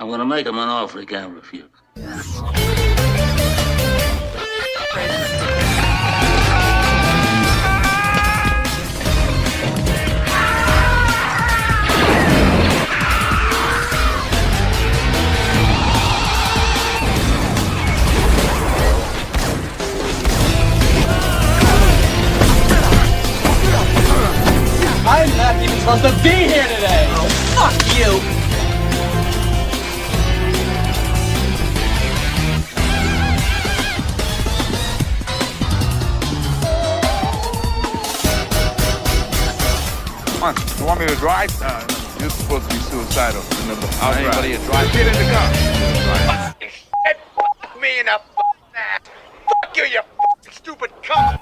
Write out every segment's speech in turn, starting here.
I'm gonna make him an offer he can't refuse. I'm not even supposed to be here today! Oh, fuck you! Come on, you want me to drive? You're supposed to be suicidal. Remember, I'll Anybody drive. a drive? Get in the car. Fuck me in the ass. Fuck you, you fucking stupid cunt.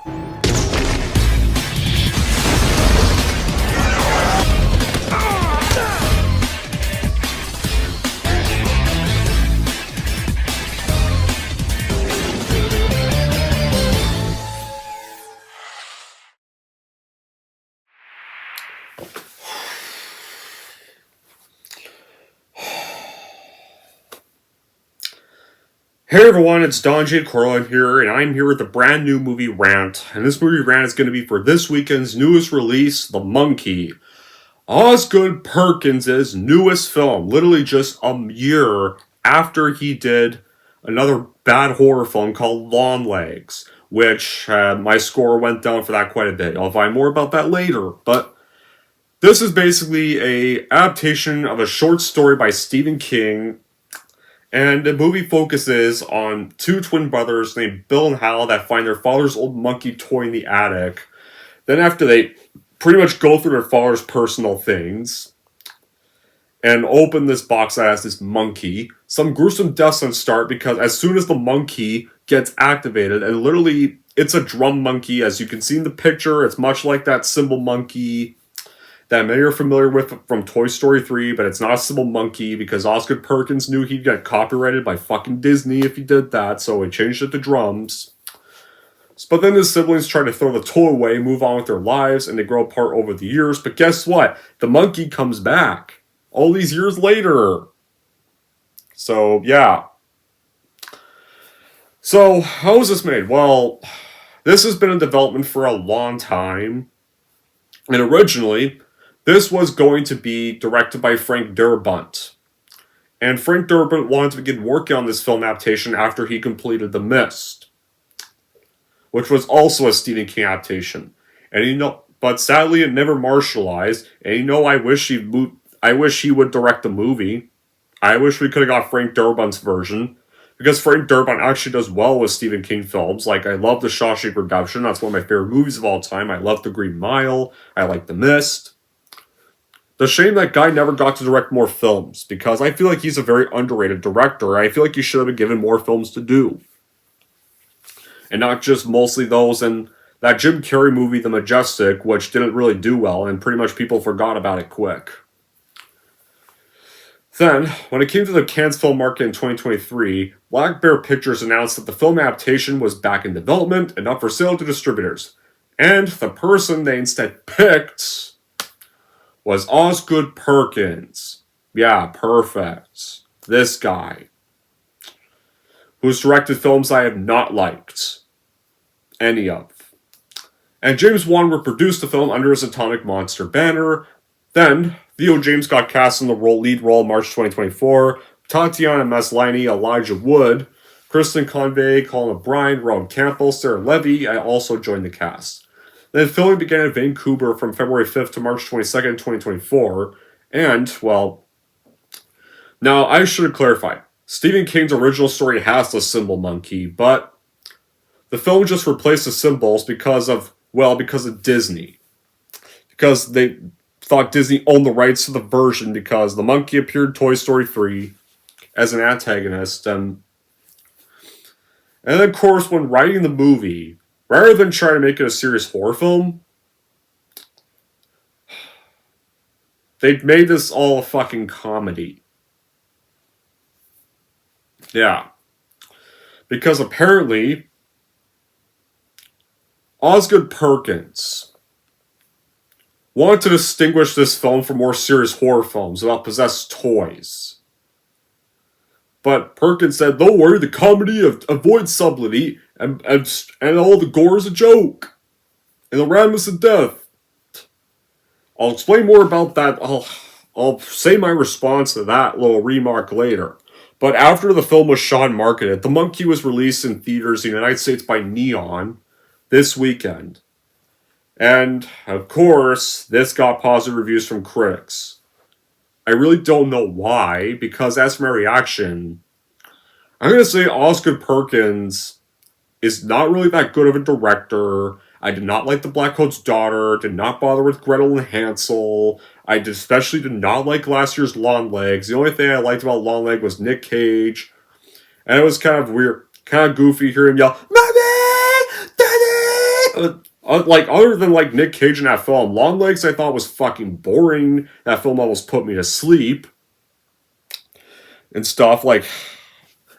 Hey everyone, it's Don J. Corleone here, and I'm here with the brand new movie Rant. And this movie Rant is going to be for this weekend's newest release, The Monkey. Osgood Perkins' newest film, literally just a year after he did another bad horror film called Longlegs, which my score went down for that quite a bit. I'll find more about that later, but this is basically a adaptation of a short story by Stephen King. And the movie focuses on two twin brothers named Bill and Hal that find their father's old monkey toy in the attic. Then after they pretty much go through their father's personal things and open this box that has this monkey, some gruesome deaths then start because as soon as the monkey gets activated, and literally it's a drum monkey, as you can see in the picture, it's much like that cymbal monkey that many are familiar with from Toy Story 3, but it's not a cymbal monkey because Osgood Perkins knew he'd get copyrighted by fucking Disney if he did that, so he changed it to drums. But then his siblings try to throw the toy away, move on with their lives, and they grow apart over the years. But guess what? The monkey comes back all these years later. So, yeah. So, how was this made? Well, this has been in development for a long time. And originally, this was going to be directed by Frank Darabont. And Frank Darabont wanted to begin working on this film adaptation after he completed The Mist, which was also a Stephen King adaptation. And but sadly it never martialized. And I wish he would direct the movie. I wish we could have got Frank Darabont's version, because Frank Darabont actually does well with Stephen King films. Like, I love The Shawshank Redemption. That's one of my favorite movies of all time. I love The Green Mile. I like The Mist. The shame that guy never got to direct more films, because I feel like he's a very underrated director. I feel like he should have been given more films to do. And not just mostly those in that Jim Carrey movie, The Majestic, which didn't really do well, and pretty much people forgot about it quick. Then, when it came to the Cannes film market in 2023, Black Bear Pictures announced that the film adaptation was back in development and up for sale to distributors. And the person they instead picked was Osgood Perkins. Yeah, perfect. This guy. Who's directed films I have not liked. Any of. And James Wan would produce the film under his Atomic Monster banner. Then, Theo James got cast in the lead role in March 2024. Tatiana Maslany, Elijah Wood, Kristen Convey, Colin O'Brien, Rob Campbell, Sarah Levy also joined the cast. Then filming began in Vancouver from February 5th to March 22nd, 2024. And, well, now I should clarify. Stephen King's original story has the cymbal monkey, but the film just replaced the symbols because of Disney. Because they thought Disney owned the rights to the version because the monkey appeared in Toy Story 3 as an antagonist. And then, of course, when writing the movie, rather than try to make it a serious horror film, they made this all a fucking comedy. Yeah. Because apparently, Osgood Perkins wanted to distinguish this film from more serious horror films about possessed toys. But Perkins said, "Don't worry, the comedy avoids subtlety, and all the gore is a joke, and the rhyme is a death." I'll explain more about that. I'll say my response to that little remark later. But after the film was shot and marketed, The Monkey was released in theaters in the United States by Neon this weekend. And, of course, this got positive reviews from critics. I really don't know why, because as for my reaction, I'm going to say Osgood Perkins is not really that good of a director. I did not like The Black Coat's Daughter, did not bother with Gretel and Hansel. I especially did not like last year's Longlegs. The only thing I liked about Longlegs was Nick Cage. And it was kind of weird, kind of goofy hearing him yell, "Mommy! Daddy!" Like, other than like Nick Cage in that film, Longlegs I thought was fucking boring. That film almost put me to sleep. And stuff, like,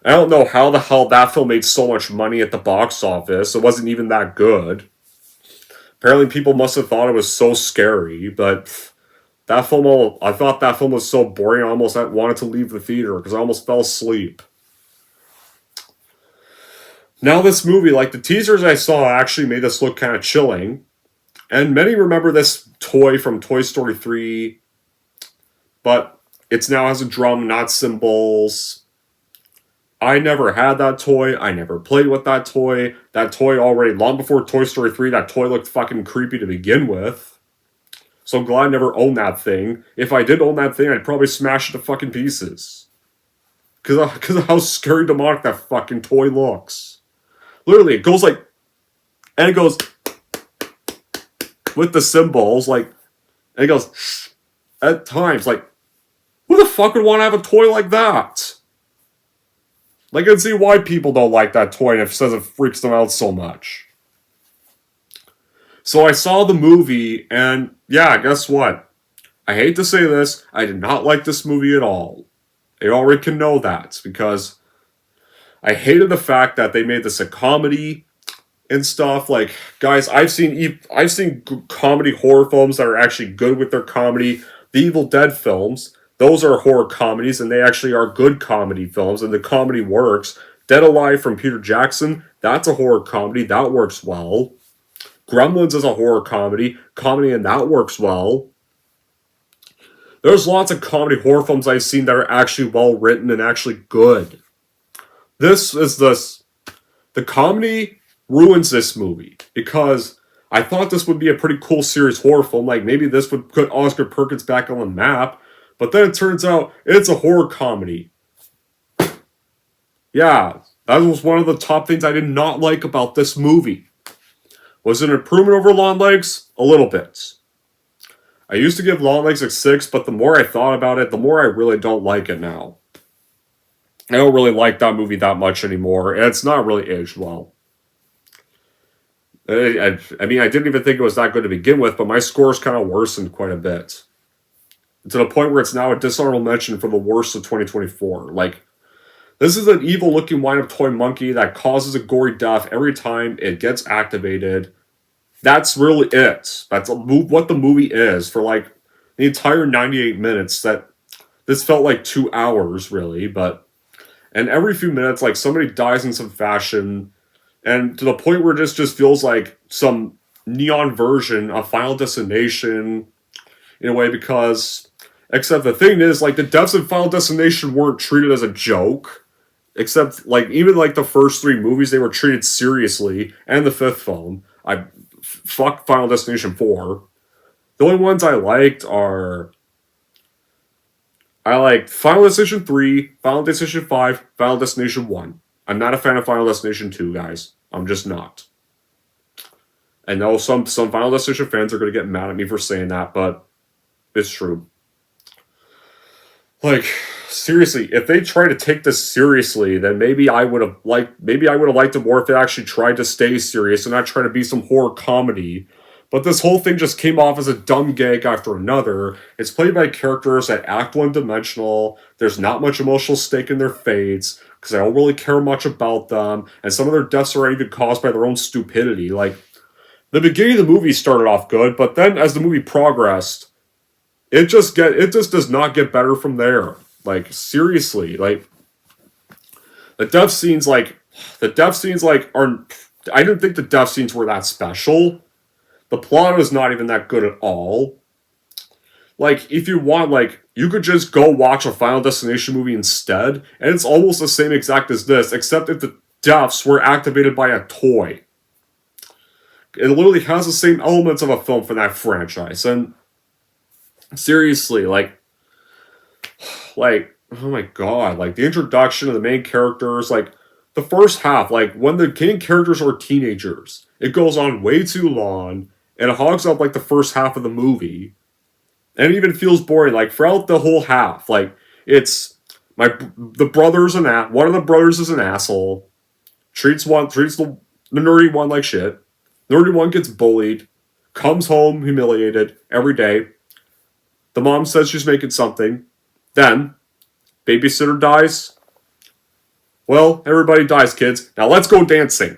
I don't know how the hell that film made so much money at the box office. It wasn't even that good. Apparently people must have thought it was so scary, but that film, I thought that film was so boring I almost wanted to leave the theater because I almost fell asleep. Now this movie, like the teasers I saw, actually made this look kind of chilling. And many remember this toy from Toy Story 3, but it now has a drum, not cymbals. I never had that toy. I never played with that toy. That toy already, long before Toy Story 3, that toy looked fucking creepy to begin with. So I'm glad I never owned that thing. If I did own that thing, I'd probably smash it to fucking pieces. Because of how scary demonic that fucking toy looks. Literally, it goes like, and it goes with the cymbals, like, and it goes at times, like, who the fuck would want to have a toy like that? Like, I can see why people don't like that toy and it says it freaks them out so much. So I saw the movie, and yeah, guess what? I hate to say this, I did not like this movie at all. You already can know that, because I hated the fact that they made this a comedy and stuff. Like, guys, I've seen comedy horror films that are actually good with their comedy. The Evil Dead films, those are horror comedies, and they actually are good comedy films, and the comedy works. Dead Alive from Peter Jackson, that's a horror comedy, that works well. Gremlins is a horror comedy, and that works well. There's lots of comedy horror films I've seen that are actually well written and actually good. The comedy ruins this movie, because I thought this would be a pretty cool serious horror film, like maybe this would put Osgood Perkins back on the map, but then it turns out it's a horror comedy. Yeah, that was one of the top things I did not like about this movie. Was it an improvement over Longlegs? A little bit. I used to give Longlegs a 6, but the more I thought about it, the more I really don't like it now. I don't really like that movie that much anymore, and it's not really aged well. I mean, I didn't even think it was that good to begin with, but my scores kind of worsened quite a bit. To the point where it's now a dishonorable mention for the worst of 2024. Like, this is an evil-looking wind-up toy monkey that causes a gory death every time it gets activated. That's really it. That's what the movie is for, like, the entire 98 minutes. This felt like 2 hours, really, but... And every few minutes, like, somebody dies in some fashion, and to the point where it just feels like some neon version of Final Destination, in a way, because... Except the thing is, like, the deaths in Final Destination weren't treated as a joke. Except, like, even, like, the first 3 movies, they were treated seriously, and the 5th film. Fuck Final Destination 4. The only ones I liked are... I liked Final Destination 3, Final Destination 5, Final Destination 1. I'm not a fan of Final Destination 2, guys. I'm just not. I know some Final Destination fans are going to get mad at me for saying that, but it's true. Like, seriously, if they try to take this seriously, then maybe I would have liked it more if they actually tried to stay serious and not try to be some horror comedy. But this whole thing just came off as a dumb gag after another. It's played by characters that act one-dimensional. There's not much emotional stake in their fates, because I don't really care much about them, and some of their deaths are even caused by their own stupidity. Like, the beginning of the movie started off good, but then as the movie progressed, it just does not get better from there. Like, seriously, like, The death scenes, like, are. I didn't think the death scenes were that special. The plot was not even that good at all. Like, if you want, like, you could just go watch a Final Destination movie instead, and it's almost the same exact as this, except if the deaths were activated by a toy. It literally has the same elements of a film for that franchise, and seriously, like, oh my god, like, the introduction of the main characters, like, the first half, like, when the main characters are teenagers, it goes on way too long, and it hogs up, like, the first half of the movie. And it even feels boring, like, throughout the whole half. Like, it's, the brother's one of the brothers is an asshole, treats the nerdy one like shit, nerdy one gets bullied, comes home humiliated every day, the mom says she's making something, then, babysitter dies, well, everybody dies, kids, now let's go dancing.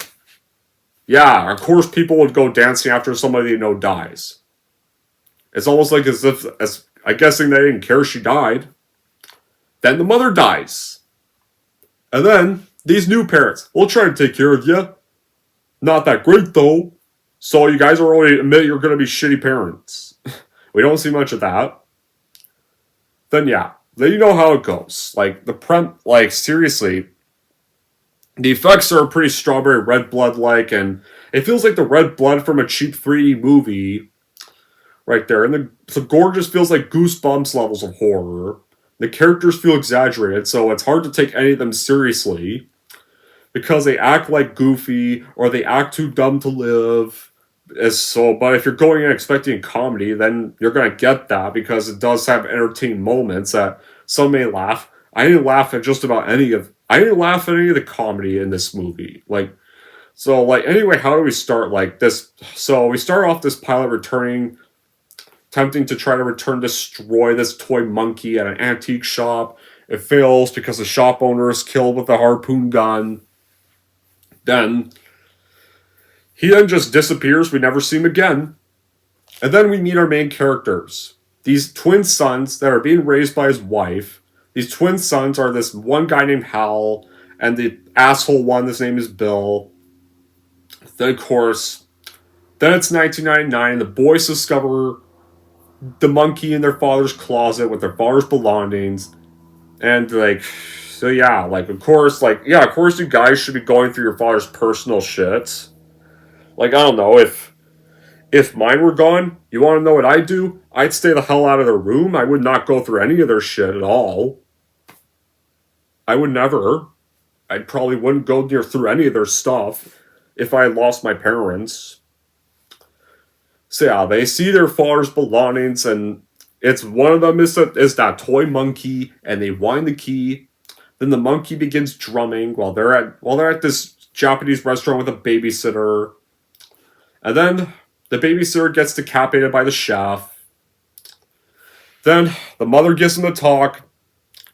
Yeah, of course people would go dancing after somebody they know dies. It's almost like as if, I'm guessing they didn't care she died. Then the mother dies. And then, these new parents, we'll try to take care of you. Not that great though. So you guys already admit you're going to be shitty parents. We don't see much of that. Then yeah, then you know how it goes. Like, seriously, the effects are pretty Strawberry Red Blood-like, and it feels like the red blood from a cheap 3D movie. Right there. And the gore just feels like Goosebumps levels of horror. The characters feel exaggerated, so it's hard to take any of them seriously. Because they act like Goofy, or they act too dumb to live. But if you're going in expecting comedy, then you're going to get that, because it does have entertaining moments that some may laugh. I didn't laugh at any of the comedy in this movie. Anyway, how do we start like this? So we start off this pilot attempting to try to destroy this toy monkey at an antique shop. It fails because the shop owner is killed with a harpoon gun. He then just disappears. We never see him again. And then we meet our main characters. These twin sons that are being raised by his wife. These twin sons are this one guy named Hal, and the asshole one, his name is Bill. Then, of course, it's 1999, and the boys discover the monkey in their father's closet with their father's belongings. And, of course you guys should be going through your father's personal shit. Like, I don't know, if mine were gone, you want to know what I'd do? I'd stay the hell out of their room. I would not go through any of their shit at all. I would never. I probably wouldn't go through any of their stuff if I had lost my parents. So yeah, they see their father's belongings, and it's one of them is that toy monkey, and they wind the key. Then the monkey begins drumming while they're at this Japanese restaurant with a babysitter. And then the babysitter gets decapitated by the chef. Then the mother gives them a talk.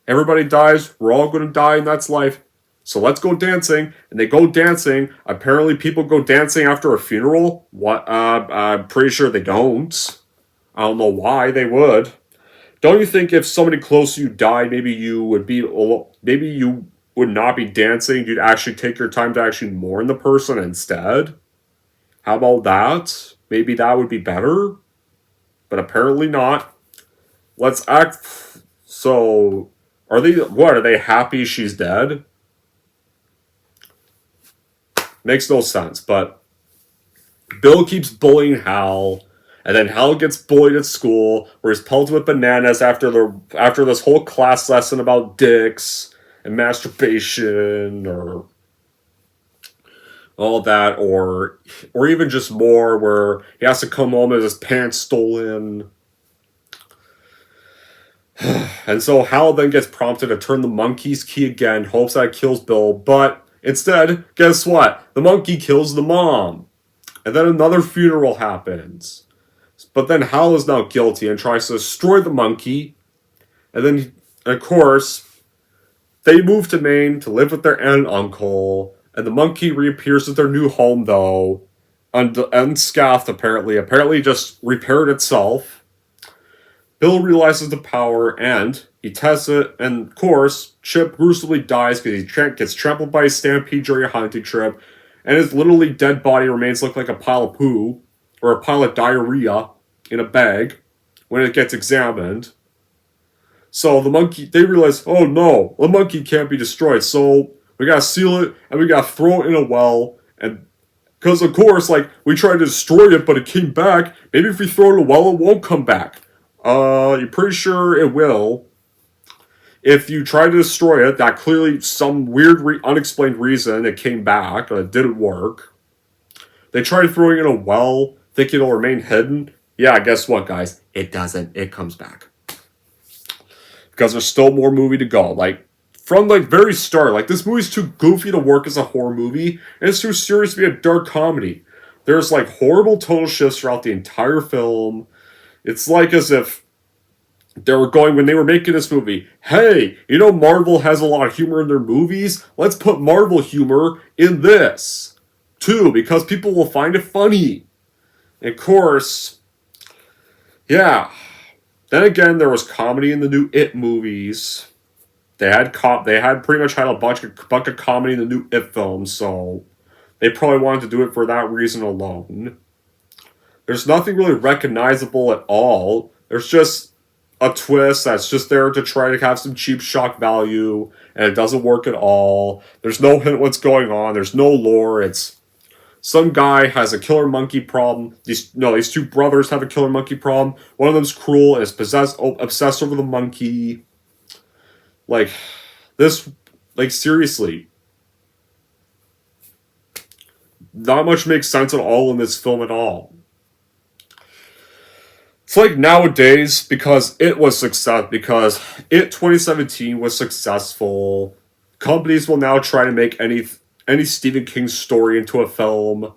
Everybody dies. We're all going to die, and that's life. So let's go dancing. And they go dancing. Apparently people go dancing after a funeral. What? I'm pretty sure they don't. I don't know why they would. Don't you think if somebody close to you died, maybe you would not be dancing? You'd actually take your time to actually mourn the person instead? How about that? Maybe that would be better? But apparently not. Let's act... So... Are they happy she's dead? Makes no sense, but Bill keeps bullying Hal, and then Hal gets bullied at school, where he's pelted with bananas after this whole class lesson about dicks and masturbation, or all that, or even just more, where he has to come home with his pants stolen. And so Hal then gets prompted to turn the monkey's key again, hopes that it kills Bill, but instead, guess what? The monkey kills the mom. And then another funeral happens. But then Hal is now guilty and tries to destroy the monkey. And then, of course, they move to Maine to live with their aunt and uncle. And the monkey reappears at their new home, though. Unscathed, apparently. Apparently just repaired itself. Bill realizes the power and he tests it, and of course, Chip gruesomely dies because he gets trampled by a stampede during a hunting trip, and his literally dead body remains look like a pile of poo, or a pile of diarrhea in a bag when it gets examined. So the monkey, they realize, oh no, the monkey can't be destroyed, so we gotta seal it, and we gotta throw it in a well, and because of course, like, we tried to destroy it, but it came back, maybe if we throw it in a well, it won't come back. You're pretty sure it will. If you try to destroy it, that clearly some weird, unexplained reason it came back, it didn't work. They tried throwing it in a well, thinking it'll remain hidden. Yeah, guess what, guys? It doesn't. It comes back. Because there's still more movie to go. Like, from, like, very start, like, this movie's too goofy to work as a horror movie, and it's too serious to be a dark comedy. There's, like, horrible tonal shifts throughout the entire film. It's like as if they were going, when they were making this movie, hey, you know Marvel has a lot of humor in their movies? Let's put Marvel humor in this, too, because people will find it funny. And of course, yeah. Then again, there was comedy in the new It movies. They had pretty much had a bunch of comedy in the new It films, so they probably wanted to do it for that reason alone. There's nothing really recognizable at all. There's just a twist that's just there to try to have some cheap shock value, and it doesn't work at all. There's no hint what's going on. There's no lore. It's some guy has a killer monkey problem. These two brothers have a killer monkey problem. One of them's cruel and is obsessed over the monkey. Like, this, like, seriously. Not much makes sense at all in this film at all. It's like nowadays, because It 2017 was successful, companies will now try to make any Stephen King story into a film,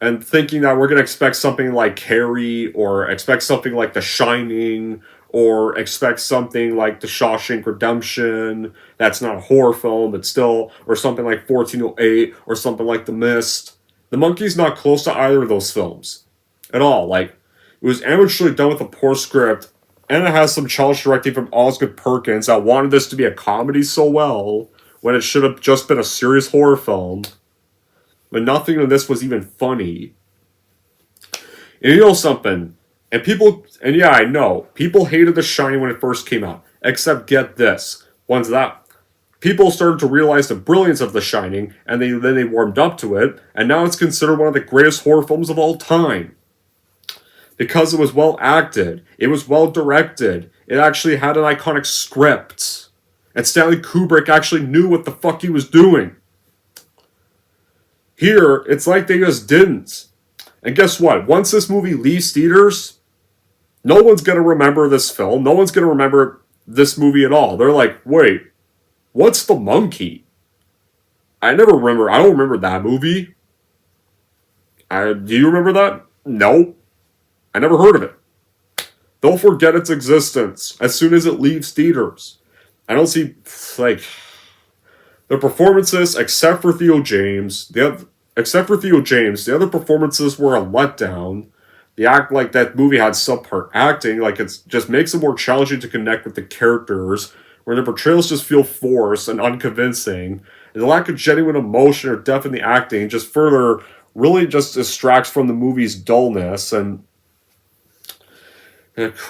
and thinking that we're going to expect something like Carrie, or expect something like The Shining, or expect something like The Shawshank Redemption, that's not a horror film, but still, or something like 1408, or something like The Mist. The Monkey's not close to either of those films. At all. Like, it was amateurly done with a poor script, and it has some childish directing from Osgood Perkins that wanted this to be a comedy so well, when it should have just been a serious horror film. But nothing in this was even funny. And you know something? And yeah, I know, people hated The Shining when it first came out. Except get this. Once that people started to realize the brilliance of The Shining, and then they warmed up to it, and now it's considered one of the greatest horror films of all time. Because it was well acted, it was well directed, it actually had an iconic script, and Stanley Kubrick actually knew what the fuck he was doing. Here, it's like they just didn't. And guess what? Once this movie leaves theaters, no one's gonna remember this film, no one's gonna remember this movie at all. They're like, wait, what's The Monkey? I don't remember that movie. Do you remember that? No. I never heard of it. They'll forget its existence as soon as it leaves theaters. I don't see, like, the performances, except for Theo James, the other performances were a letdown. The act, like, that movie had subpar acting, like, it just makes it more challenging to connect with the characters, where the portrayals just feel forced and unconvincing, and the lack of genuine emotion or depth in the acting just further really just distracts from the movie's dullness, and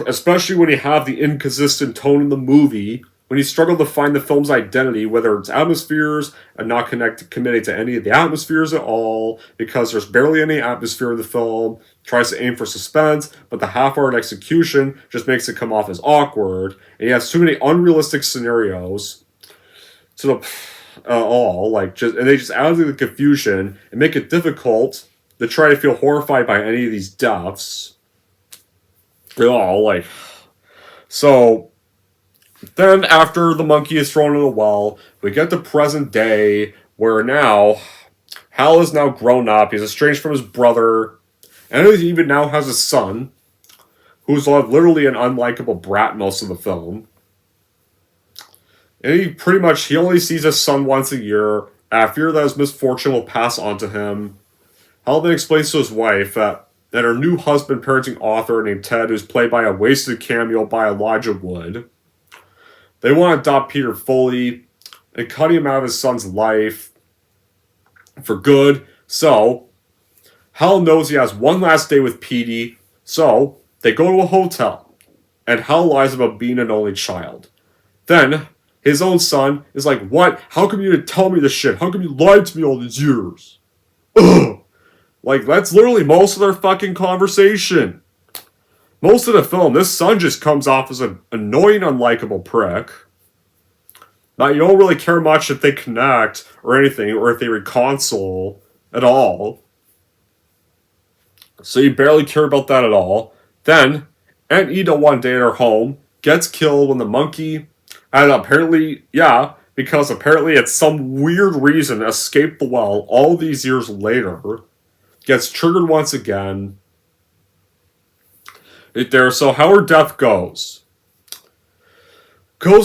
especially when you have the inconsistent tone in the movie, when you struggle to find the film's identity, whether it's atmospheres and not committing to any of the atmospheres at all, because there's barely any atmosphere in the film, tries to aim for suspense, but the half-hour execution just makes it come off as awkward, and you have too many unrealistic scenarios to the and they just add to the confusion and make it difficult to try to feel horrified by any of these deaths. So then after the monkey is thrown in the well, we get to present day, where now Hal is now grown up, he's estranged from his brother, and he even now has a son, who's literally an unlikable brat most of the film. And he only sees his son once a year, out of fear that his misfortune will pass on to him. Hal then explains to his wife that and her new husband parenting author named Ted, who's played by a wasted cameo by Elijah Wood. They want to adopt Peter fully and cut him out of his son's life for good. So, Hal knows he has one last day with Petey, so they go to a hotel, and Hal lies about being an only child. Then, his own son is like, what? How come you didn't tell me this shit? How come you lied to me all these years? Ugh! Like, that's literally most of their fucking conversation. Most of the film, this son just comes off as an annoying, unlikable prick. Now, you don't really care much if they connect or anything, or if they reconcile at all. So you barely care about that at all. Then, Aunt Ida one day at her home gets killed when the monkey, and apparently, because apparently it's some weird reason escaped the well all these years later, gets triggered once again. So how her death goes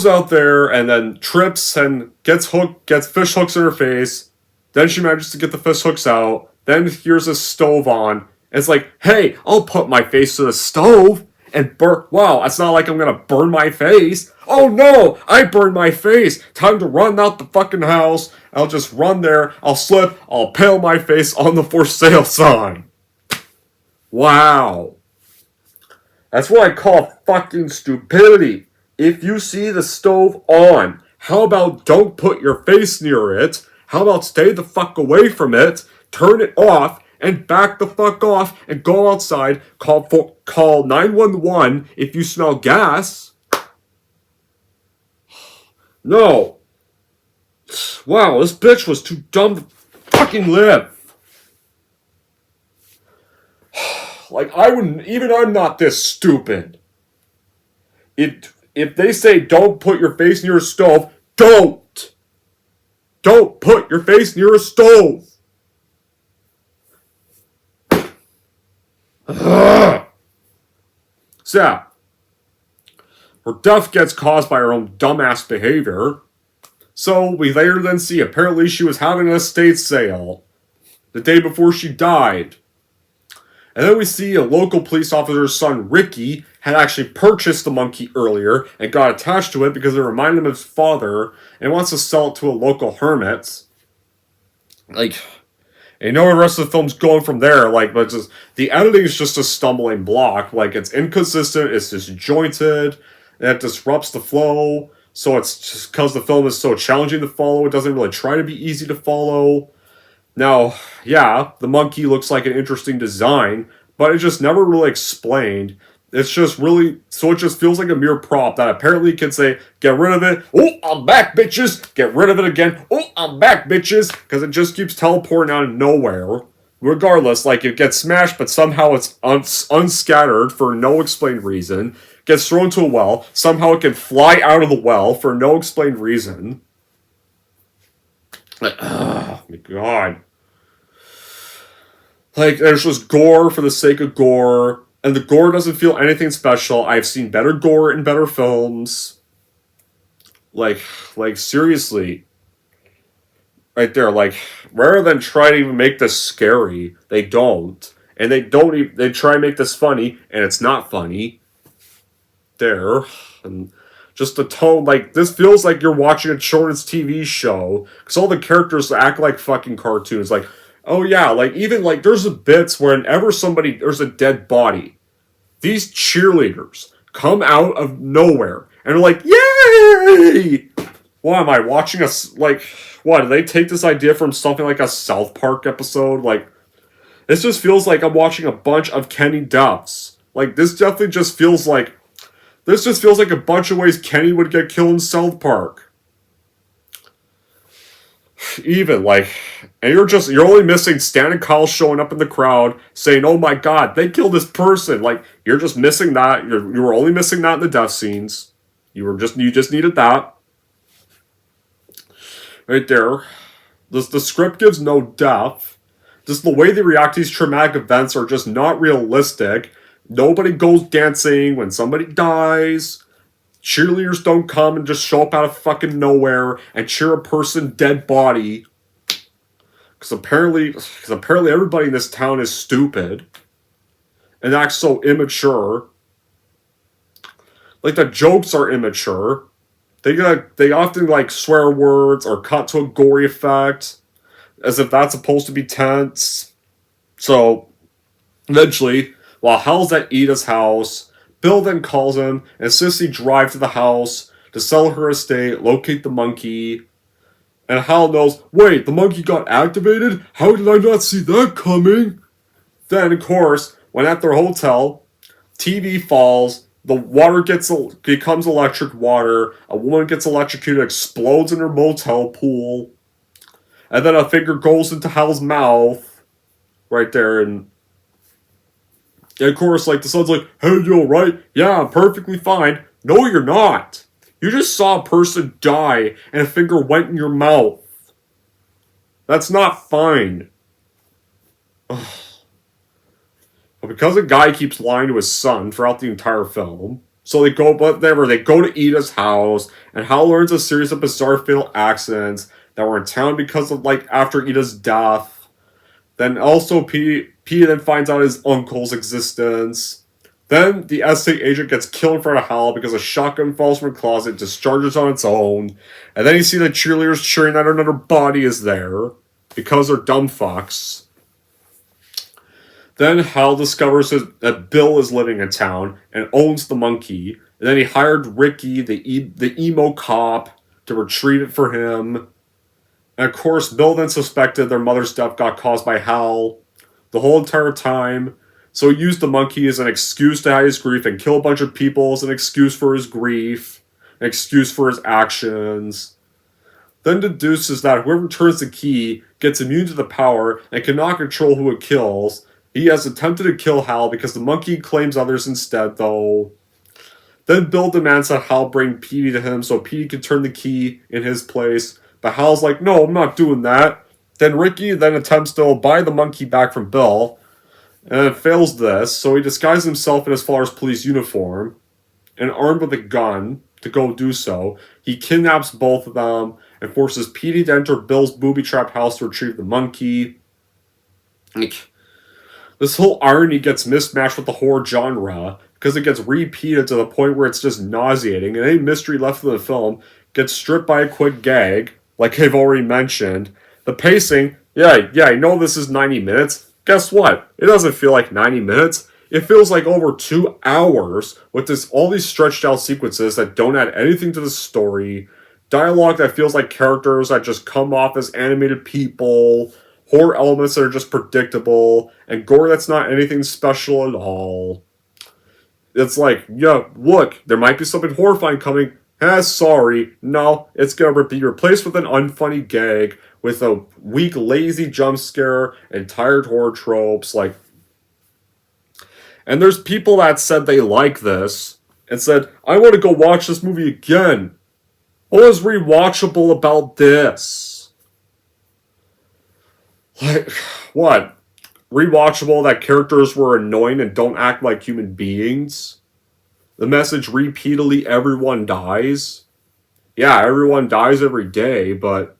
out there and then trips and gets fish hooks in her face. Then she manages to get the fish hooks out. Then here's a stove on. And it's like, hey, I'll put my face to the stove and burn. Wow, it's not like I'm gonna burn my face. Oh no, I burned my face. Time to run out the fucking house. I'll just run there. I'll slip. I'll impale my face on the for sale sign. Wow. That's what I call fucking stupidity. If you see the stove on, how about don't put your face near it? How about stay the fuck away from it, turn it off, and back the fuck off, and go outside, call 911 if you smell gas? No. Wow, this bitch was too dumb to fucking live. Like, I'm not this stupid. If they say don't put your face near a stove, don't! Don't put your face near a stove! So, her death gets caused by her own dumbass behavior. So, we later then see apparently she was having an estate sale the day before she died. And then we see a local police officer's son, Ricky, had actually purchased the monkey earlier and got attached to it because it reminded him of his father and wants to sell it to a local hermit. Like, and you know where the rest of the film's going from there. Like, but just the editing is just a stumbling block. Like, it's inconsistent, it's disjointed, and it disrupts the flow. So it's just because the film is so challenging to follow, it doesn't really try to be easy to follow. Now, yeah, the monkey looks like an interesting design, but it just never really explained. It's just really, so it just feels like a mere prop that apparently can say, get rid of it. Oh, I'm back, bitches. Get rid of it again. Oh, I'm back, bitches. Because it just keeps teleporting out of nowhere. Regardless, like, it gets smashed, but somehow it's unscattered for no explained reason. Gets thrown to a well. Somehow it can fly out of the well for no explained reason. Like, oh my god. Like, there's just gore for the sake of gore. And the gore doesn't feel anything special. I've seen better gore in better films. Like, seriously. Right there, like, rather than try to even make this scary, they don't. And they try to make this funny, and it's not funny. There. And just the tone, like, this feels like you're watching a children's TV show. Because all the characters act like fucking cartoons. Like, oh yeah, like, even, like, there's the bits whenever there's a dead body. These cheerleaders come out of nowhere and are like, yay! What am I watching what, did they take this idea from something like a South Park episode? Like, this just feels like I'm watching a bunch of Kenny Duffs. Like, this just feels like a bunch of ways Kenny would get killed in South Park. Even, like, and you're only missing Stan and Kyle showing up in the crowd saying, oh my god, they killed this person. Like, you're just missing that. You were only missing that in the death scenes. You just needed that. Right there. The script gives no depth. Just the way they react to these traumatic events are just not realistic. Nobody goes dancing when somebody dies. Cheerleaders don't come and just show up out of fucking nowhere and cheer a person dead body. Because apparently everybody in this town is stupid. and acts so immature. Like, the jokes are immature. They often, like, swear words or cut to a gory effect, as if that's supposed to be tense. So, eventually, while Hal's at Ida's house, Bill then calls him and insists he drive to the house to sell her estate, locate the monkey. And Hal knows, wait, the monkey got activated? How did I not see that coming? Then, of course, when at their hotel, TV falls, the water becomes electric water, a woman gets electrocuted, explodes in her motel pool, and then a finger goes into Hal's mouth, right there, and of course, like, the son's like, hey, you alright? Yeah, I'm perfectly fine. No, you're not. You just saw a person die, and a finger went in your mouth. That's not fine. Ugh. But because a guy keeps lying to his son throughout the entire film, so they go to Ida's house, and Hal learns a series of bizarre fatal accidents that were in town because of, like, after Ida's death. Then also P then finds out his uncle's existence. Then the estate agent gets killed in front of Hal because a shotgun falls from a closet, discharges on its own, and then you see the cheerleaders cheering that another body is there because they're dumb fucks. Then Hal discovers that Bill is living in town and owns the monkey, and then he hired Ricky, the emo cop, to retrieve it for him. And of course, Bill then suspected their mother's death got caused by Hal the whole entire time, so he used the monkey as an excuse to hide his grief and kill a bunch of people as an excuse for his grief, an excuse for his actions. Then deduces that whoever turns the key gets immune to the power and cannot control who it kills. He has attempted to kill Hal because the monkey claims others instead, though. Then Bill demands that Hal bring Petey to him so Petey can turn the key in his place, but Hal's like, no, I'm not doing that. Then Ricky then attempts to buy the monkey back from Bill, and fails this, so he disguises himself in his father's police uniform, and armed with a gun to go do so, he kidnaps both of them, and forces Petey to enter Bill's booby-trapped house to retrieve the monkey. This whole irony gets mismatched with the horror genre, because it gets repeated to the point where it's just nauseating, and any mystery left in the film gets stripped by a quick gag, like I've already mentioned. The pacing, yeah, I know this is 90 minutes. Guess what? It doesn't feel like 90 minutes. It feels like over 2 hours with all these stretched out sequences that don't add anything to the story, dialogue that feels like characters that just come off as animated people, horror elements that are just predictable, and gore that's not anything special at all. It's like, yeah, look, there might be something horrifying coming. Sorry. No, it's gonna be replaced with an unfunny gag with a weak, lazy jump scare and tired horror tropes, like. And there's people that said they like this and said, I want to go watch this movie again. What was rewatchable about this? Like, what? Rewatchable that characters were annoying and don't act like human beings? The message repeatedly, everyone dies? Yeah, everyone dies every day, but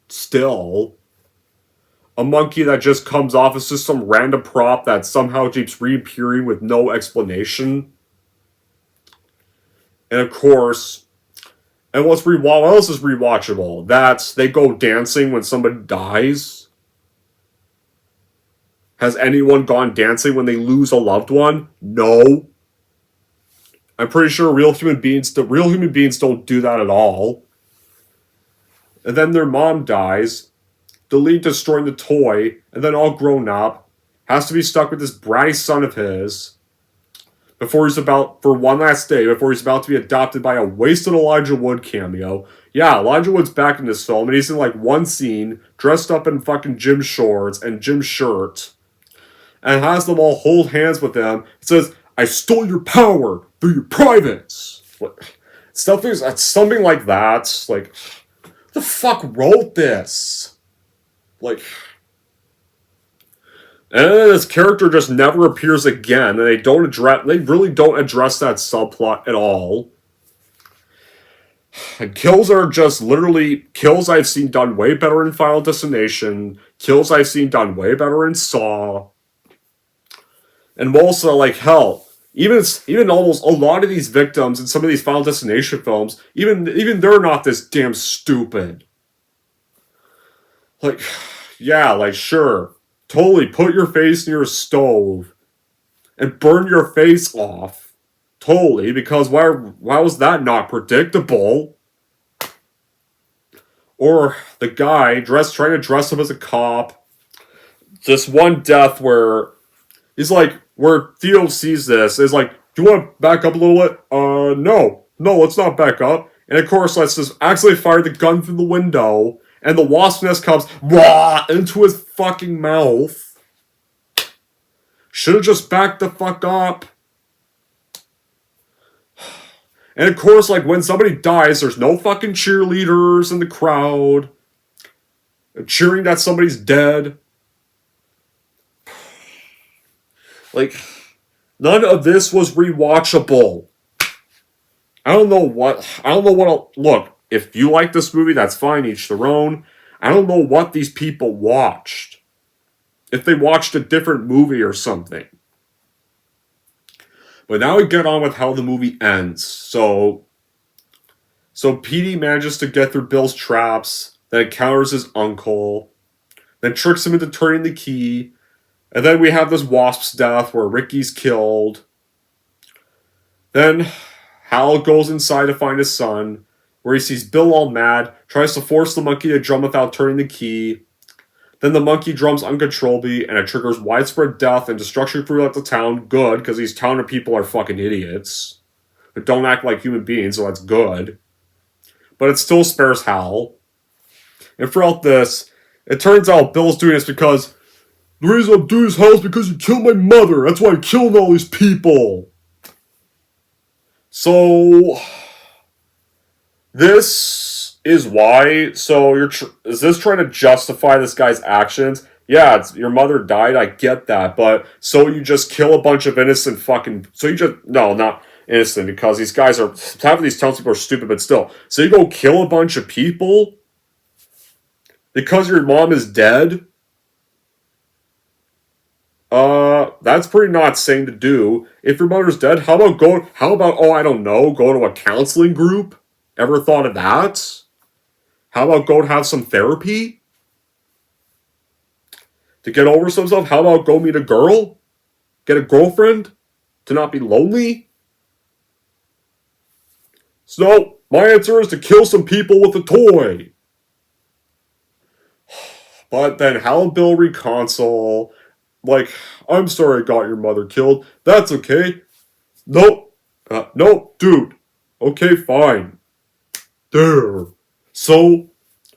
still. A monkey that just comes off as just some random prop that somehow keeps reappearing with no explanation. And of course, and what else is rewatchable? That's they go dancing when somebody dies. Has anyone gone dancing when they lose a loved one? No. I'm pretty sure real human beings don't do that at all. And then their mom dies, the lead destroying the toy, and then all grown up, has to be stuck with this bratty son of his for one last day before he's about to be adopted by a wasted Elijah Wood cameo. Yeah, Elijah Wood's back in this film, and he's in like one scene, dressed up in fucking gym shorts and gym shirt, and has them all hold hands with him. It says, I stole your power through your privates. Something like that. Like, who the fuck wrote this? Like, and this character just never appears again, and they really don't address that subplot at all. And kills are just literally kills I've seen done way better in Final Destination, kills I've seen done way better in Saw. And also, like, hell, even almost a lot of these victims in some of these Final Destination films, even they're not this damn stupid. Like, yeah, like, sure, totally put your face near a stove and burn your face off. Totally, because why was that not predictable? Or the guy trying to dress up as a cop. This one death where he's like, where Theo sees this, is like, do you want to back up a little bit? No. No, let's not back up. And of course, let's just accidentally fire the gun through the window, and the wasp nest comes into his fucking mouth. Should've just backed the fuck up. And of course, like, when somebody dies, there's no fucking cheerleaders in the crowd cheering that somebody's dead. Like, none of this was rewatchable. I don't know what look, if you like this movie, that's fine, each their own. I don't know what these people watched. If they watched a different movie or something. But now we get on with how the movie ends. So Petey manages to get through Bill's traps, then encounters his uncle, then tricks him into turning the key, and then we have this wasp's death where Ricky's killed. Then Hal goes inside to find his son, where he sees Bill all mad, tries to force the monkey to drum without turning the key. Then the monkey drums uncontrollably, and it triggers widespread death and destruction throughout the town. Good, because these town people are fucking idiots. But don't act like human beings, so that's good. But it still spares Hal. And throughout this, it turns out Bill's doing this because the reason I'm doing this, Hal, is because you killed my mother. That's why I'm killing all these people. So this is why. So is this trying to justify this guy's actions? Yeah, your mother died. I get that, but so you just kill a bunch of innocent fucking. So you just not innocent, because these guys are half of these townspeople are stupid, but still. So you go kill a bunch of people because your mom is dead. That's pretty not sane to do. If your mother's dead, how about go to a counseling group? Ever thought of that? How about go have some therapy? To get over some stuff? How about go meet a girl? Get a girlfriend? To not be lonely? So, my answer is to kill some people with a toy. But then Hal and Bill reconcile. Like, I'm sorry I got your mother killed. That's okay. Nope. Nope, dude. Okay, fine. There. So,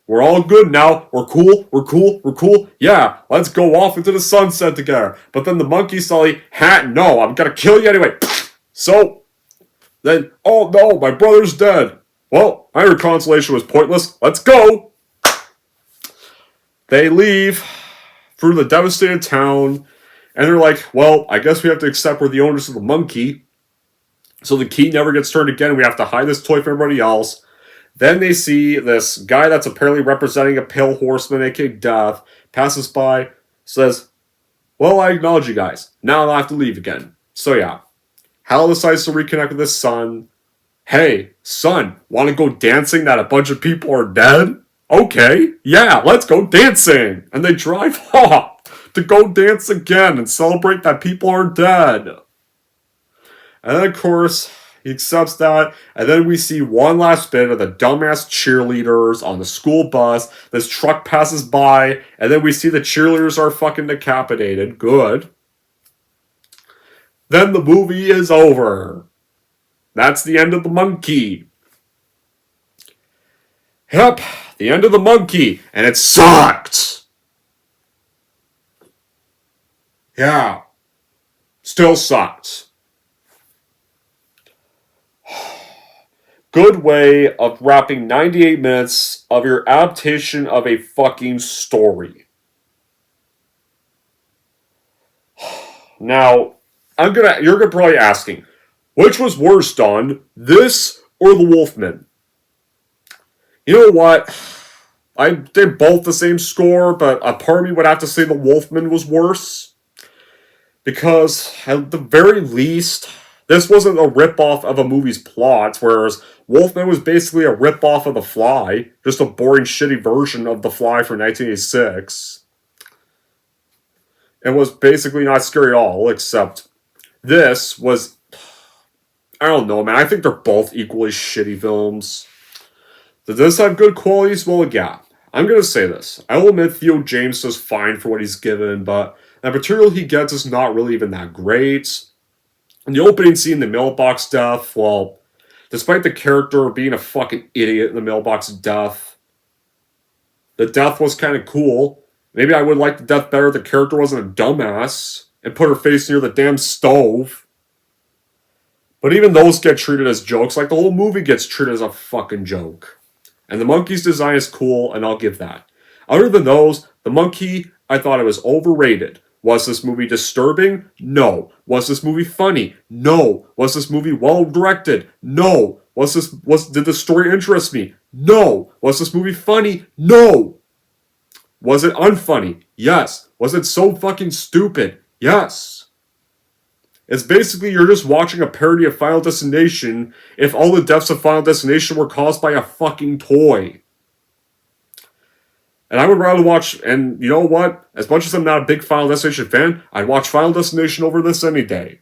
we're all good now. We're cool. Yeah, let's go off into the sunset together. But then the monkey suddenly, no, I'm gonna kill you anyway. So, then, oh no, my brother's dead. Well, my reconciliation was pointless. Let's go. They leave through the devastated town, and they're like, well, I guess we have to accept we're the owners of the monkey. So the key never gets turned again. We have to hide this toy from everybody else. Then they see this guy that's apparently representing a pale horseman, aka Death, passes by, says, well, I acknowledge you guys. Now I'll have to leave again. So yeah, Hal decides to reconnect with his son. Hey, son, want to go dancing that a bunch of people are dead? Okay, yeah, let's go dancing. And they drive off to go dance again and celebrate that people are dead. And then, of course, he accepts that. And then we see one last bit of the dumbass cheerleaders on the school bus. This truck passes by. And then we see the cheerleaders are fucking decapitated. Good. Then the movie is over. That's the end of the monkey. Yep. The end of the monkey, and it sucked. Yeah. Still sucked. Good way of wrapping 98 minutes of your adaptation of a fucking story. Now, you're gonna probably asking, which was worse, Don? This or the Wolfman? You know what? I did both the same score, but a part of me would have to say the Wolfman was worse. Because, at the very least, this wasn't a ripoff of a movie's plot, whereas Wolfman was basically a ripoff of The Fly, just a boring, shitty version of The Fly from 1986. It was basically not scary at all, except this was... I don't know, man. I think they're both equally shitty films. Does this have good qualities? Well, yeah. I'm gonna say this. I will admit Theo James does fine for what he's given, but the material he gets is not really even that great. And the opening scene, the mailbox death, well, despite the character being a fucking idiot in the mailbox death, the death was kind of cool. Maybe I would like the death better if the character wasn't a dumbass and put her face near the damn stove. But even those get treated as jokes, like the whole movie gets treated as a fucking joke. And the monkey's design is cool, and I'll give that. Other than those, the monkey, I thought it was overrated. Was this movie disturbing? No. Was this movie funny? No. Was this movie well directed? No. Did the story interest me? No. Was this movie funny? No. Was it unfunny? Yes. Was it so fucking stupid? Yes. It's basically you're just watching a parody of Final Destination if all the deaths of Final Destination were caused by a fucking toy. And I would rather watch, and you know what? As much as I'm not a big Final Destination fan, I'd watch Final Destination over this any day.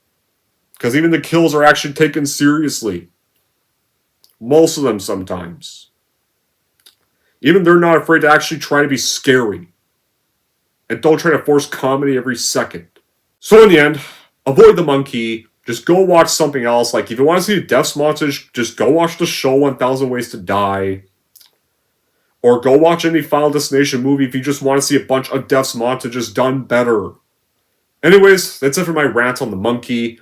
Because even the kills are actually taken seriously. Most of them sometimes. Even they're not afraid to actually try to be scary. And don't try to force comedy every second. So in the end, avoid the monkey. Just go watch something else. Like, if you want to see a death montage, just go watch the show 1000 Ways to Die. Or go watch any Final Destination movie if you just want to see a bunch of deaths montages done better. Anyways, that's it for my rant on the monkey.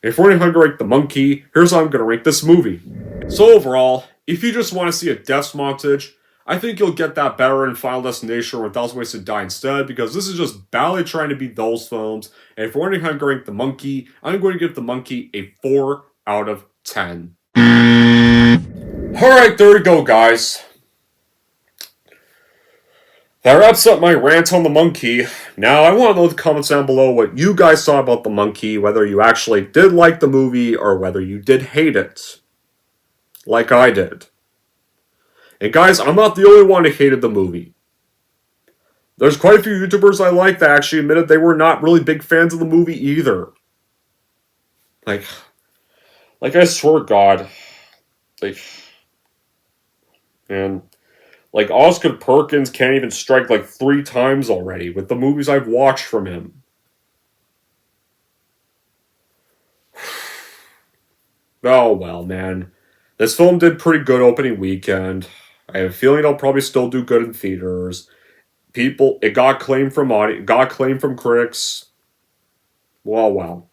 If we're going to rank the monkey, here's how I'm going to rank this movie. So overall, if you just want to see a deaths montage, I think you'll get that better in Final Destination or 1000 Ways to Die instead, because this is just badly trying to beat those films. And if we're wondering how I'm going to rank the monkey, I'm going to give the monkey a 4 out of 10. Alright, there we go, guys. That wraps up my rant on the monkey. Now, I want to know in the comments down below what you guys thought about the monkey, whether you actually did like the movie or whether you did hate it. Like I did. And guys, I'm not the only one who hated the movie. There's quite a few YouTubers I like that actually admitted they were not really big fans of the movie either. Like I swear to God. Man. Like, Oscar Perkins can't even strike like 3 times already with the movies I've watched from him. Oh well, man. This film did pretty good opening weekend. I have a feeling it'll probably still do good in theaters. It got acclaim from critics. Well.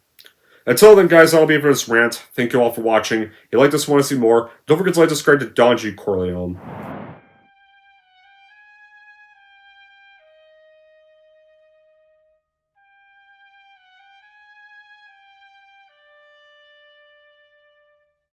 Until then, guys, that'll be it for this rant. Thank you all for watching. If you like this and want to see more, don't forget to like, subscribe to Don G. Corleone.